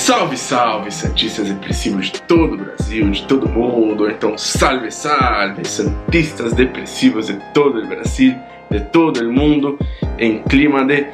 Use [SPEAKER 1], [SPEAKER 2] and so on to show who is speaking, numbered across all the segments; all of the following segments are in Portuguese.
[SPEAKER 1] Salve, salve, santistas depressivos de todo o Brasil, de todo mundo. Então, salve, salve, santistas depressivos de todo o Brasil, de todo o mundo, em clima de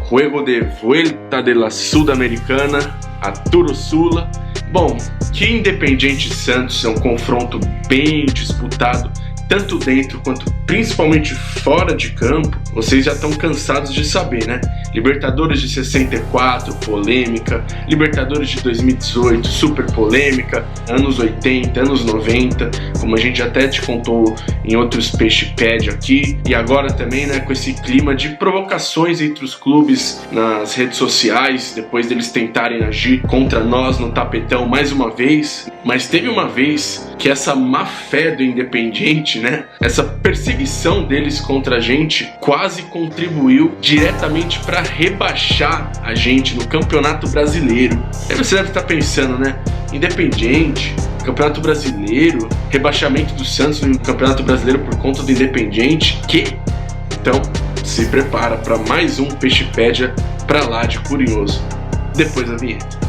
[SPEAKER 1] juego de vuelta de la Sudamericana, a Turosula. Bom, que Independiente e Santos é um confronto bem disputado, tanto dentro quanto principalmente fora de campo. Vocês já estão cansados de saber, né? Libertadores de 64, polêmica. Libertadores de 2018, super polêmica. Anos 80, anos 90, como a gente até te contou em outros Peixepad aqui. E agora também, né, com esse clima de provocações entre os clubes nas redes sociais, depois deles tentarem agir contra nós no tapetão mais uma vez. Mas teve uma vez que essa má fé do Independiente, né, essa perseguição deles contra a gente quase contribuiu diretamente para rebaixar a gente no Campeonato Brasileiro. Aí você deve estar pensando, né, Independiente, Campeonato Brasileiro, rebaixamento do Santos no Campeonato Brasileiro por conta do Independiente, que? Então, se prepara para mais um Peixepédia pra lá de curioso. Depois da vinheta.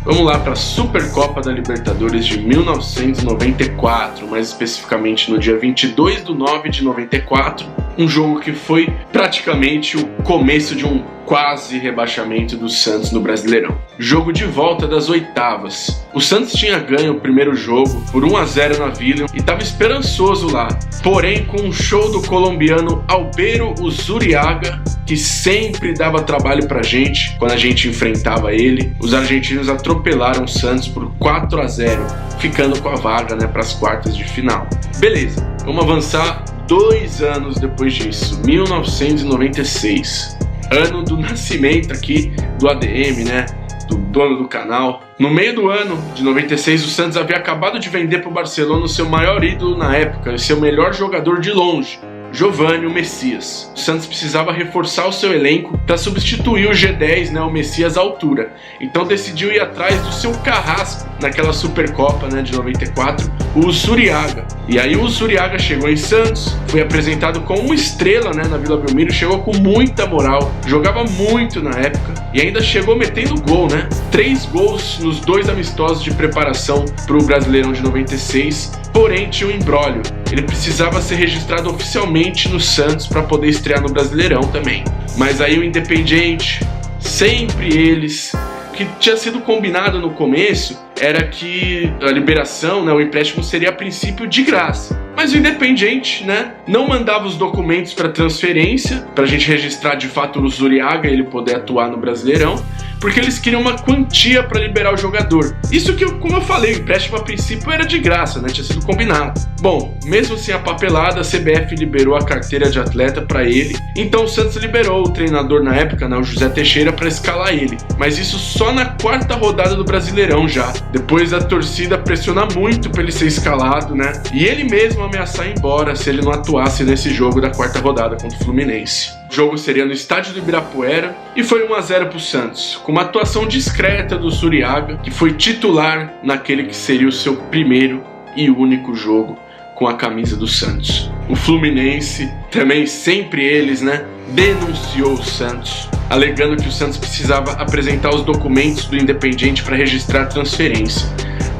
[SPEAKER 1] Vamos lá para a Supercopa da Libertadores de 1994, mais especificamente no dia 22 de 9 de 94, um jogo que foi praticamente o começo de um quase rebaixamento do Santos no Brasileirão. Jogo de volta das oitavas. O Santos tinha ganho o primeiro jogo por 1-0 na Vila e estava esperançoso lá. Porém, com um show do colombiano Albero Uzuriaga, que sempre dava trabalho pra gente quando a gente enfrentava ele, os argentinos atropelaram o Santos por 4-0, ficando com a vaga, né, para as quartas de final. Beleza, vamos avançar 2 anos depois disso, 1996. Ano do nascimento aqui do ADM, né, do dono do canal. No meio do ano de 96, o Santos havia acabado de vender para o Barcelona o seu maior ídolo na época, o seu melhor jogador de longe, Giovanni, o Messias. O Santos precisava reforçar o seu elenco para substituir o G10, né, o Messias à altura. Então decidiu ir atrás do seu carrasco naquela Supercopa, né, de 94, o Uzuriaga. E aí o Uzuriaga chegou em Santos, foi apresentado como uma estrela, né, na Vila Belmiro, chegou com muita moral, jogava muito na época e ainda chegou metendo gol, né? 3 gols nos 2 amistosos de preparação para o Brasileirão de 96. Porém, tinha um imbróglio. Ele precisava ser registrado oficialmente no Santos para poder estrear no Brasileirão também. Mas aí o Independiente, sempre eles, o que tinha sido combinado no começo era que a liberação, né, o empréstimo seria a princípio de graça. Mas o Independiente, né, não mandava os documentos para transferência, para a gente registrar de fato o Uzuriaga e ele poder atuar no Brasileirão, porque eles queriam uma quantia para liberar o jogador. Isso que, como eu falei, o empréstimo a princípio era de graça, né? Tinha sido combinado. Bom, mesmo sem a papelada, a CBF liberou a carteira de atleta para ele. Então o Santos liberou o treinador na época, né, o José Teixeira, para escalar ele. Mas isso só na 4ª rodada do Brasileirão já. Depois a torcida pressionar muito para ele ser escalado, né? E ele mesmo ameaçar ir embora se ele não atuasse nesse jogo da 4ª rodada contra o Fluminense. O jogo seria no estádio do Ibirapuera e foi 1-0 para o Santos, com uma atuação discreta do Uzuriaga, que foi titular naquele que seria o seu primeiro e único jogo com a camisa do Santos. O Fluminense, também sempre eles, né, denunciou o Santos, alegando que o Santos precisava apresentar os documentos do Independiente para registrar a transferência.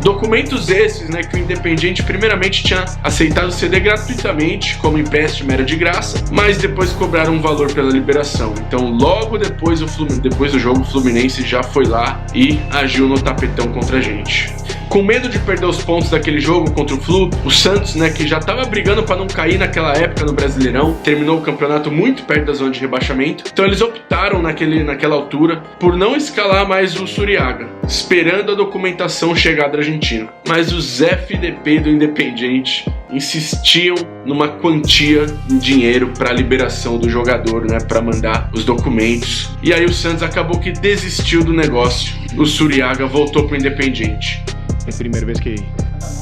[SPEAKER 1] Documentos esses, né, que o Independiente primeiramente tinha aceitado ceder gratuitamente, como empréstimo era de graça, mas depois cobraram um valor pela liberação. Então logo depois do jogo o Fluminense já foi lá e agiu no tapetão contra a gente. Com medo de perder os pontos daquele jogo contra o Flu, o Santos, né, que já estava brigando para não cair naquela época no Brasileirão, terminou o campeonato muito perto da zona de rebaixamento, então eles optaram naquela altura por não escalar mais o Uzuriaga, esperando a documentação chegar da Argentina. Mas os FDP do Independiente insistiam numa quantia em dinheiro para a liberação do jogador, né, para mandar os documentos. E aí o Santos acabou que desistiu do negócio. O Uzuriaga voltou para o Independiente.
[SPEAKER 2] Es primera vez que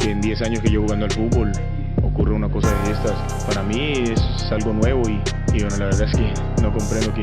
[SPEAKER 2] en 10 años que yo jugando al fútbol ocurre una cosa de estas. Para mí es algo nuevo y bueno, la verdad es que no comprendo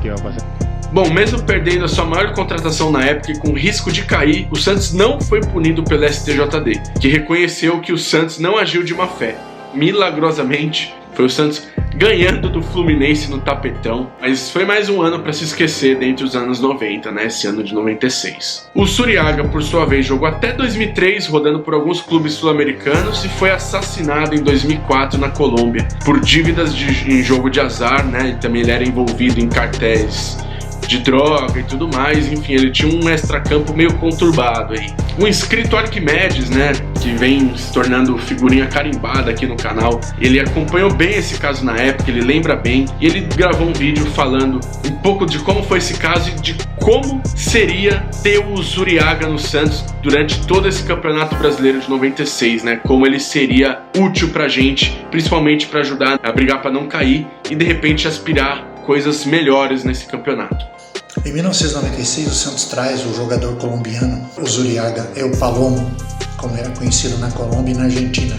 [SPEAKER 2] qué va a pasar.
[SPEAKER 1] Bom, mesmo perdendo a sua maior contratação na época e com risco de cair, o Santos não foi punido pelo STJD, que reconheceu que o Santos não agiu de má fé. Milagrosamente, foi o Santos ganhando do Fluminense no tapetão, mas foi mais um ano para se esquecer dentre os anos 90, né, esse ano de 96. O Zuriaga, por sua vez, jogou até 2003, rodando por alguns clubes sul-americanos e foi assassinado em 2004 na Colômbia por dívidas em jogo de azar, né, e também ele era envolvido em cartéis de droga e tudo mais, enfim, ele tinha um extracampo meio conturbado aí. O inscrito Arquimedes, né, que vem se tornando figurinha carimbada aqui no canal, ele acompanhou bem esse caso na época, ele lembra bem, e ele gravou um vídeo falando um pouco de como foi esse caso e de como seria ter o Zuriaga no Santos durante todo esse Campeonato Brasileiro de 96, né, como ele seria útil pra gente, principalmente para ajudar a brigar para não cair e de repente aspirar coisas melhores nesse campeonato.
[SPEAKER 3] Em 1996, o Santos traz o jogador colombiano, o Zuriaga El Palomo, como era conhecido na Colômbia e na Argentina.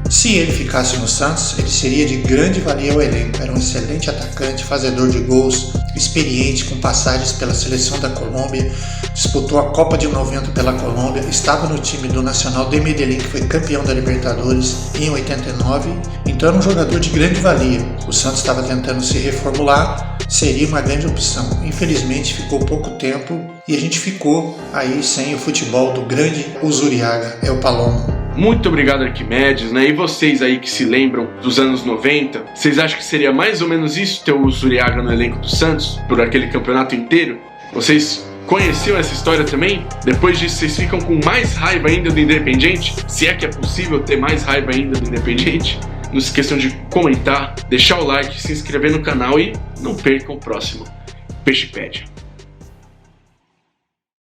[SPEAKER 3] Se ele ficasse no Santos, ele seria de grande valia ao elenco. Era um excelente atacante, fazedor de gols, experiente, com passagens pela seleção da Colômbia, disputou a Copa de 90 pela Colômbia, estava no time do Nacional de Medellín, que foi campeão da Libertadores em 89, então era um jogador de grande valia. O Santos estava tentando se reformular, seria uma grande opção. Infelizmente ficou pouco tempo e a gente ficou aí sem o futebol do grande Zuriaga El Palomo.
[SPEAKER 1] Muito obrigado, Arquimedes, né? E vocês aí que se lembram dos anos 90, vocês acham que seria mais ou menos isso ter o Zuriaga no elenco do Santos por aquele campeonato inteiro? Vocês conheciam essa história também? Depois disso, vocês ficam com mais raiva ainda do Independiente? Se é que é possível ter mais raiva ainda do Independiente? Não se esqueçam de comentar, deixar o like, se inscrever no canal e não percam o próximo Peixepédia.